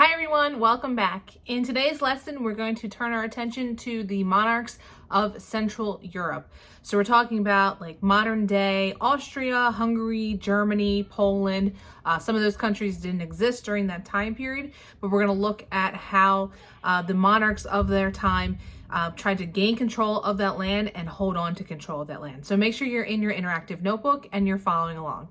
Hi everyone, welcome back. In today's lesson, we're going to turn our attention to the monarchs of Central Europe. So we're talking about like modern day Austria, Hungary, Germany, Poland. Some of those countries didn't exist during that time period, but we're going to look at how the monarchs of their time tried to gain control of that land and hold on to control of that land. So make sure you're in your interactive notebook and you're following along.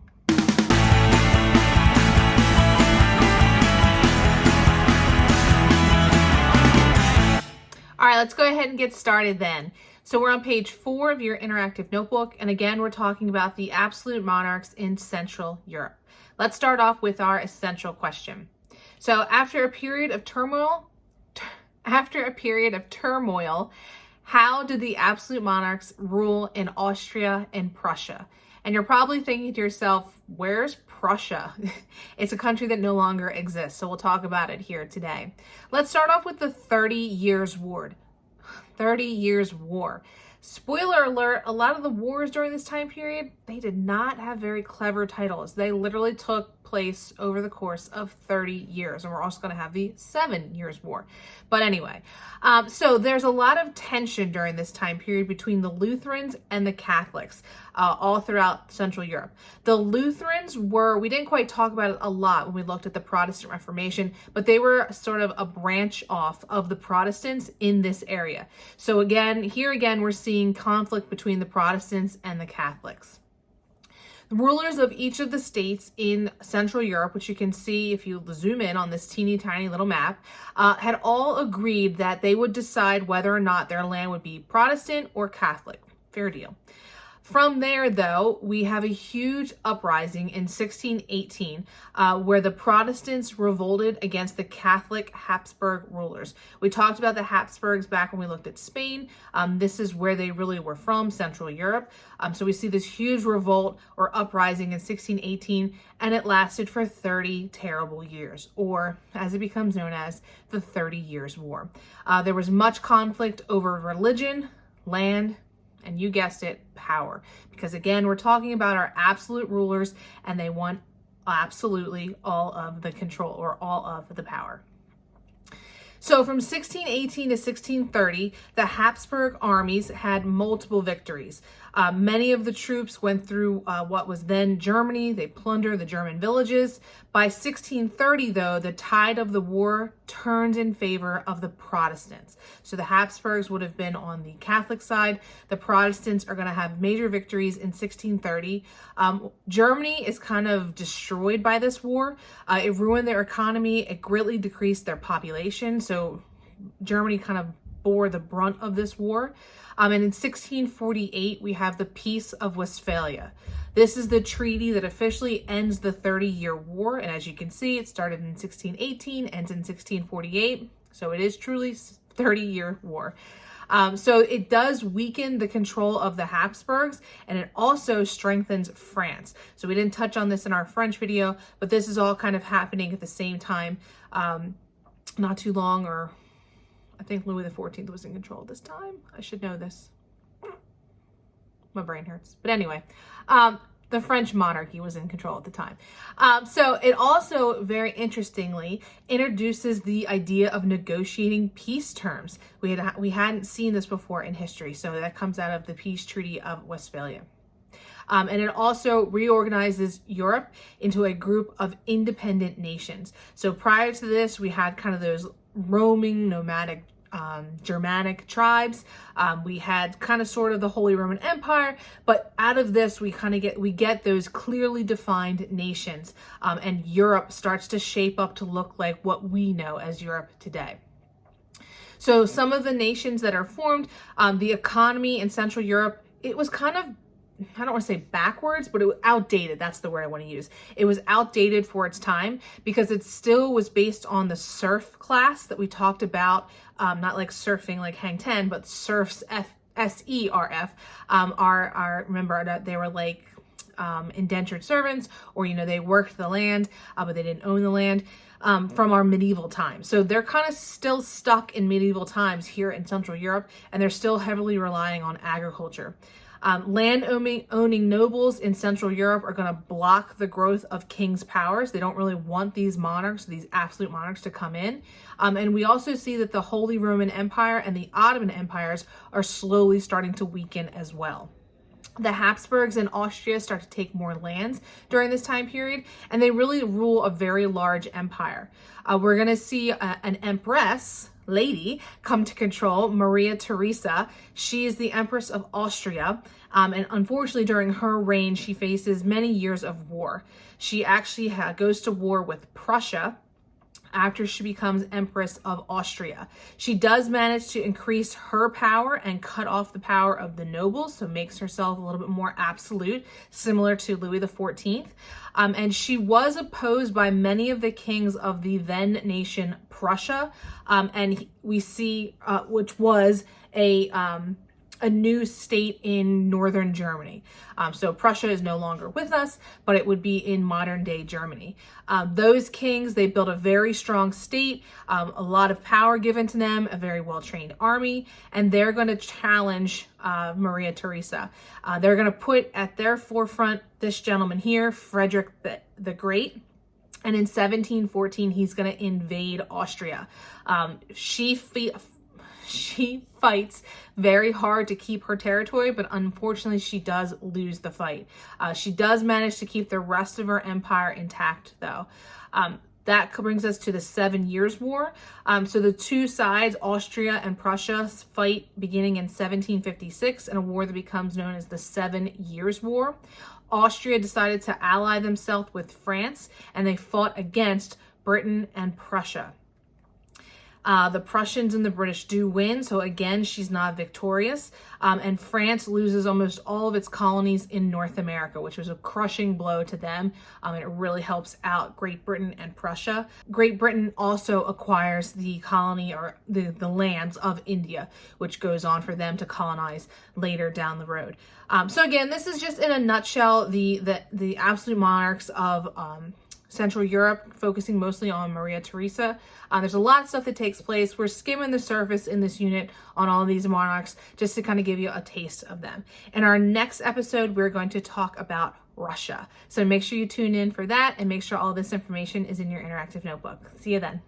All right, let's go ahead and get started then. So we're on page 4 of your interactive notebook. And again, we're talking about the absolute monarchs in Central Europe. Let's start off with our essential question. So after a period of turmoil, how did the absolute monarchs rule in Austria and Prussia? And you're probably thinking to yourself, where's Prussia? It's a country that no longer exists, so we'll talk about it here today. Let's start off with the 30 Years' War. 30 Years' War. Spoiler alert, a lot of the wars during this time period, they did not have very clever titles. They literally took place over the course of 30 years. And we're also going to have the 7 Years' War. But anyway, so there's a lot of tension during this time period between the Lutherans and the Catholics all throughout Central Europe. The Lutherans were, we didn't quite talk about it a lot when we looked at the Protestant Reformation, but they were sort of a branch off of the Protestants in this area. So again, here again, we're seeing conflict between the Protestants and the Catholics. The rulers of each of the states in Central Europe, which you can see if you zoom in on this teeny tiny little map, had all agreed that they would decide whether or not their land would be Protestant or Catholic. Fair deal. From there, though, we have a huge uprising in 1618 where the Protestants revolted against the Catholic Habsburg rulers. We talked about the Habsburgs back when we looked at Spain. This is where they really were from, Central Europe. So we see this huge revolt or uprising in 1618, and it lasted for 30 terrible years, or as it becomes known as, the 30 Years' War. There was much conflict over religion, land, and you guessed it, power. Because again, we're talking about our absolute rulers, and they want absolutely all of the control or all of the power. So from 1618 to 1630, the Habsburg armies had multiple victories. Many of the troops went through what was then Germany. They plundered the German villages. By 1630, though, the tide of the war turned in favor of the Protestants. So the Habsburgs would have been on the Catholic side. The Protestants are going to have major victories in 1630. Germany is kind of destroyed by this war. It ruined their economy. It greatly decreased their population. So Germany kind of bore the brunt of this war. And in 1648, we have the Peace of Westphalia. This is the treaty that officially ends the 30-Year War. And as you can see, it started in 1618, ends in 1648. So it is truly 30-Year War. So it does weaken the control of the Habsburgs, and it also strengthens France. So we didn't touch on this in our French video, but this is all kind of happening at the same time. Not too long, or I think Louis XIV was in control this time. I should know this. My brain hurts. But anyway, the French monarchy was in control at the time. So it also, very interestingly, introduces the idea of negotiating peace terms. We hadn't seen this before in history. So that comes out of the Peace Treaty of Westphalia. And it also reorganizes Europe into a group of independent nations. So prior to this, we had kind of those roaming, nomadic Germanic tribes. We had kind of sort of the Holy Roman Empire, but out of this, we get those clearly defined nations, and Europe starts to shape up to look like what we know as Europe today. So some of the nations that are formed, the economy in Central Europe, it was kind of, I don't want to say backwards, but it was outdated. That's the word I want to use. It was outdated for its time because it still was based on the serf class that we talked about, not like surfing like Hang 10, but serfs, S-E-R-F, remember that they were like indentured servants, or, they worked the land, but they didn't own the land. From our medieval times. So they're kind of still stuck in medieval times here in Central Europe, and they're still heavily relying on agriculture. Land owning nobles in Central Europe are going to block the growth of kings' powers. They don't really want these monarchs, these absolute monarchs, to come in. And we also see that the Holy Roman Empire and the Ottoman empires are slowly starting to weaken as well. The Habsburgs in Austria start to take more lands during this time period, and they really rule a very large empire. We're going to see an empress lady come to control, Maria Theresa. She is the Empress of Austria, and unfortunately during her reign she faces many years of war. She actually goes to war with Prussia after she becomes Empress of Austria. She does manage to increase her power and cut off the power of the nobles, so makes herself a little bit more absolute, similar to Louis XIV. And she was opposed by many of the kings of the then nation Prussia, and we see, which was a new state in northern Germany. So Prussia is no longer with us, but it would be in modern day Germany. Those kings, they built a very strong state, a lot of power given to them, a very well-trained army, and they're going to challenge Maria Theresa. They're going to put at their forefront this gentleman here, Frederick the Great. And in 1714, he's going to invade Austria. She fights very hard to keep her territory, but unfortunately she does lose the fight. She does manage to keep the rest of her empire intact though. That brings us to the 7 Years' War. So the two sides, Austria and Prussia, fight beginning in 1756 in a war that becomes known as the 7 Years' War. Austria decided to ally themselves with France, and they fought against Britain and Prussia. The Prussians and the British do win, so again, she's not victorious. And France loses almost all of its colonies in North America, which was a crushing blow to them. And it really helps out Great Britain and Prussia. Great Britain also acquires the colony or the lands of India, which goes on for them to colonize later down the road. So again, this is just in a nutshell, the absolute monarchs of Central Europe, focusing mostly on Maria Theresa. There's a lot of stuff that takes place. We're skimming the surface in this unit on all of these monarchs just to kind of give you a taste of them. In our next episode, we're going to talk about Russia. So make sure you tune in for that and make sure all this information is in your interactive notebook. See you then.